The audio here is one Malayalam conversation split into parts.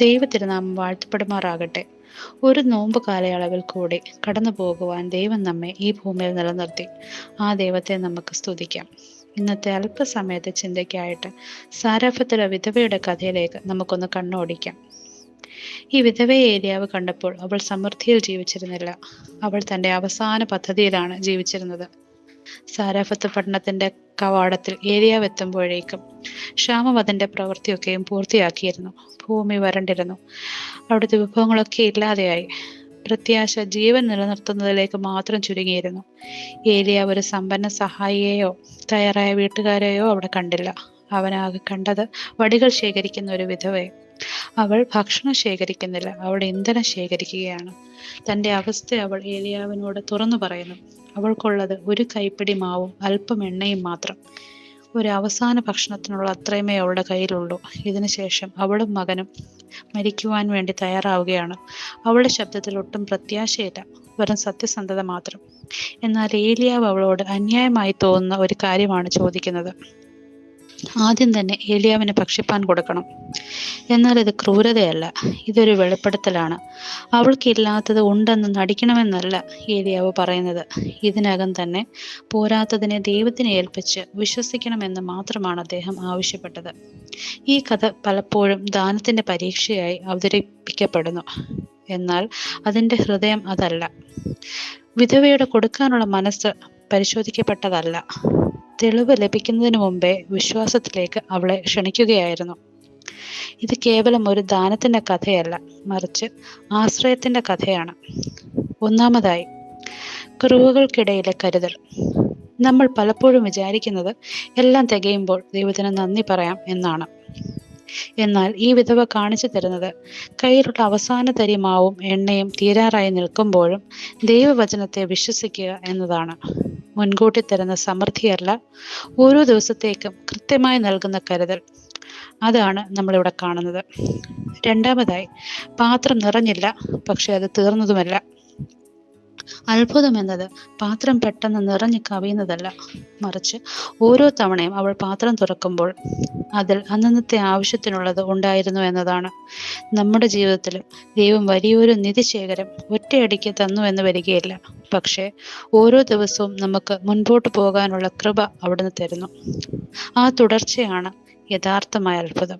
ദൈവത്തിരുനാമം വാഴ്ത്തപ്പെടുമാറാകട്ടെ. ഒരു നോമ്പ് കാലയളവിൽ കൂടി കടന്നു പോകുവാൻ ദൈവം നമ്മെ ഈ ഭൂമിയിൽ നിലനിർത്തി. ആ ദൈവത്തെ നമുക്ക് സ്തുതിക്കാം. ഇന്നത്തെ അല്പസമയത്തെ ചിന്തയ്ക്കായിട്ട് സാരാഫത്തിലെ വിധവയുടെ കഥയിലേക്ക് നമുക്കൊന്ന് കണ്ണോടിക്കാം. ഈ വിധവയെ ഏലിയാവ് കണ്ടപ്പോൾ അവൾ സമൃദ്ധിയിൽ ജീവിച്ചിരുന്നില്ല. അവൾ തൻ്റെ അവസാന പദ്ധതിയിലാണ് ജീവിച്ചിരുന്നത്. സാരാഫത്ത് പട്ടണത്തിന്റെ കവാടത്തിൽ ഏലിയാവ് എത്തുമ്പോഴേക്കും ക്ഷാമം അതിൻ്റെ പ്രവൃത്തിയൊക്കെയും പൂർത്തിയാക്കിയിരുന്നു. ഭൂമി വരണ്ടിരുന്നു. അവിടുത്തെ വിഭവങ്ങളൊക്കെ ഇല്ലാതെയായി. പ്രത്യാശ ജീവൻ നിലനിർത്തുന്നതിലേക്ക് മാത്രം ചുരുങ്ങിയിരുന്നു. ഏലിയാവ് ഒരു സമ്പന്ന സഹായിയെയോ തയ്യാറായ വീട്ടുകാരെയോ അവിടെ കണ്ടില്ല. അവനാകെ കണ്ടത് വടികൾ ശേഖരിക്കുന്ന ഒരു വിധവയെ. അവൾ ഭക്ഷണം ശേഖരിക്കുന്നില്ല, അവൾ ഇന്ധനം ശേഖരിക്കുകയാണ്. തൻ്റെ അവസ്ഥ അവൾ ഏലിയാവിനോട് തുറന്നു പറയുന്നു. അവൾക്കുള്ളത് ഒരു കൈപ്പിടി മാവും അല്പം എണ്ണയും മാത്രം. ഒരു അവസാന ഭക്ഷണത്തിനുള്ള അത്രയുമേ അവളുടെ കയ്യിലുള്ളൂ. ഇതിനുശേഷം അവളും മകനും മരിക്കുവാൻ വേണ്ടി തയ്യാറാവുകയാണ്. അവളുടെ ശബ്ദത്തിൽ ഒട്ടും പ്രത്യാശയില്ല, വെറും സത്യസന്ധത മാത്രം. എന്നാൽ ഏലിയാവ് അവളോട് അന്യായമായി തോന്നുന്ന ഒരു കാര്യമാണ് ചോദിക്കുന്നത്. ആദ്യം തന്നെ ഏലിയാവിന് ഭക്ഷിപ്പാൻ കൊടുക്കണം. എന്നാൽ ഇത് ക്രൂരതയല്ല, ഇതൊരു വെളിപ്പെടുത്തലാണ്. അവൾക്കില്ലാത്തത് ഉണ്ടെന്ന് നടിക്കണമെന്നല്ല ഏലിയാവ് പറയുന്നത്. ഇതിനകം തന്നെ പോരാത്തതിനെ ദൈവത്തിനെ ഏൽപ്പിച്ച് വിശ്വസിക്കണമെന്ന് മാത്രമാണ് അദ്ദേഹം ആവശ്യപ്പെട്ടത്. ഈ കഥ പലപ്പോഴും ദാനത്തിന്റെ പരീക്ഷയായി അവതരിപ്പിക്കപ്പെടുന്നു. എന്നാൽ അതിൻ്റെ ഹൃദയം അതല്ല. വിധവയുടെ കൊടുക്കാനുള്ള മനസ്സ് പരിശോധിക്കപ്പെട്ടതല്ല. തെളിവ് ലഭിക്കുന്നതിന് മുമ്പേ വിശ്വാസത്തിലേക്ക് അവളെ ക്ഷണിക്കുകയായിരുന്നു. ഇത് കേവലം ഒരു ദാനത്തിന്റെ കഥയല്ല, മറിച്ച് ആശ്രയത്തിന്റെ കഥയാണ്. ഒന്നാമതായി, കുറവുകൾക്കിടയിലെ കരുതൽ. നമ്മൾ പലപ്പോഴും വിചാരിക്കുന്നത് എല്ലാം തികയുമ്പോൾ ദൈവത്തിന് നന്ദി പറയാം എന്നാണ്. എന്നാൽ ഈ വിധവ കാണിച്ചു തരുന്നത് കയ്യിലുള്ള അവസാന തരി മാവും എണ്ണയും തീരാറായി നിൽക്കുമ്പോഴും ദൈവവചനത്തെ വിശ്വസിക്കുക എന്നതാണ്. മുൻകൂട്ടി തരുന്ന സമൃദ്ധിയല്ല, ഓരോ ദിവസത്തേക്കും കൃത്യമായി നൽകുന്ന കരുതൽ. അതാണ് നമ്മളിവിടെ കാണുന്നത്. രണ്ടാമതായി, പാത്രം നിറഞ്ഞില്ല, പക്ഷെ അത് തീർന്നതുമല്ല. അത്ഭുതം എന്നത് പാത്രം പെട്ടെന്ന് നിറഞ്ഞു കവിയുന്നതല്ല, മറിച്ച് ഓരോ തവണയും അവൾ പാത്രം തുറക്കുമ്പോൾ അതിൽ അന്നന്നത്തെ ആവശ്യത്തിനുള്ളത് ഉണ്ടായിരുന്നു എന്നതാണ്. നമ്മുടെ ജീവിതത്തിൽ ദൈവം വലിയൊരു നിധിശേഖരം ഒറ്റയടിക്ക് തന്നു എന്ന് വരികയില്ല. പക്ഷേ ഓരോ ദിവസവും നമുക്ക് മുൻപോട്ട് പോകാനുള്ള കൃപ അവിടുന്ന് തരുന്നു. ആ തുടർച്ചയാണ് യഥാർത്ഥമായ അത്ഭുതം.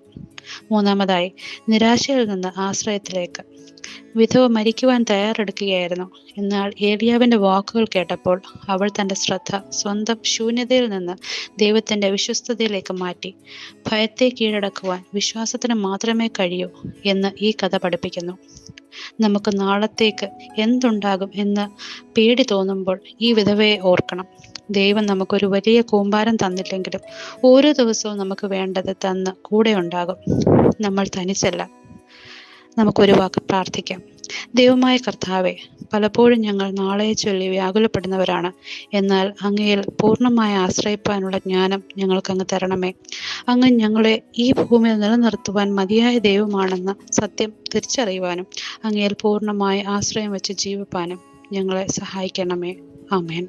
മൂന്നാമതായി, നിരാശയിൽ നിന്ന് ആശ്രയത്തിലേക്ക്. വിധവ മരിക്കുവാൻ തയ്യാറെടുക്കുകയായിരുന്നു. എന്നാൽ ഏലിയാവിന്റെ വാക്കുകൾ കേട്ടപ്പോൾ അവൾ തൻ്റെ ശ്രദ്ധ സ്വന്തം ശൂന്യതയിൽ നിന്ന് ദൈവത്തിന്റെ വിശ്വസ്തതയിലേക്ക് മാറ്റി. ഭയത്തെ കീഴടക്കുവാൻ വിശ്വാസത്തിന് മാത്രമേ കഴിയൂ എന്ന് ഈ കഥ പഠിപ്പിക്കുന്നു. നമുക്ക് നാളത്തേക്ക് എന്തുണ്ടാകും എന്ന് പേടി തോന്നുമ്പോൾ ഈ വിധവയെ ഓർക്കണം. ദൈവം നമുക്കൊരു വലിയ കൂമ്പാരം തന്നില്ലെങ്കിലും ഓരോ ദിവസവും നമുക്ക് വേണ്ടത് തന്ന് കൂടെ ഉണ്ടാകും. നമ്മൾ തനിച്ചല്ല. നമുക്കൊരു വാക്ക് പ്രാർത്ഥിക്കാം. ദൈവമായ കർത്താവേ, പലപ്പോഴും ഞങ്ങൾ നാളെയെ ചൊല്ലി വ്യാകുലപ്പെടുന്നവരാണ്. എന്നാൽ അങ്ങയിൽ പൂർണ്ണമായി ആശ്രയിപ്പാനുള്ള ജ്ഞാനം ഞങ്ങൾക്ക് അങ്ങ് തരണമേ. അങ്ങ് ഞങ്ങളെ ഈ ഭൂമിയിൽ നിലനിർത്തുവാൻ മതിയായ ദൈവമാണെന്ന സത്യം തിരിച്ചറിയുവാനും അങ്ങയിൽ പൂർണ്ണമായി ആശ്രയം വെച്ച് ജീവിപ്പാനും ഞങ്ങളെ സഹായിക്കണമേ. ആമേൻ.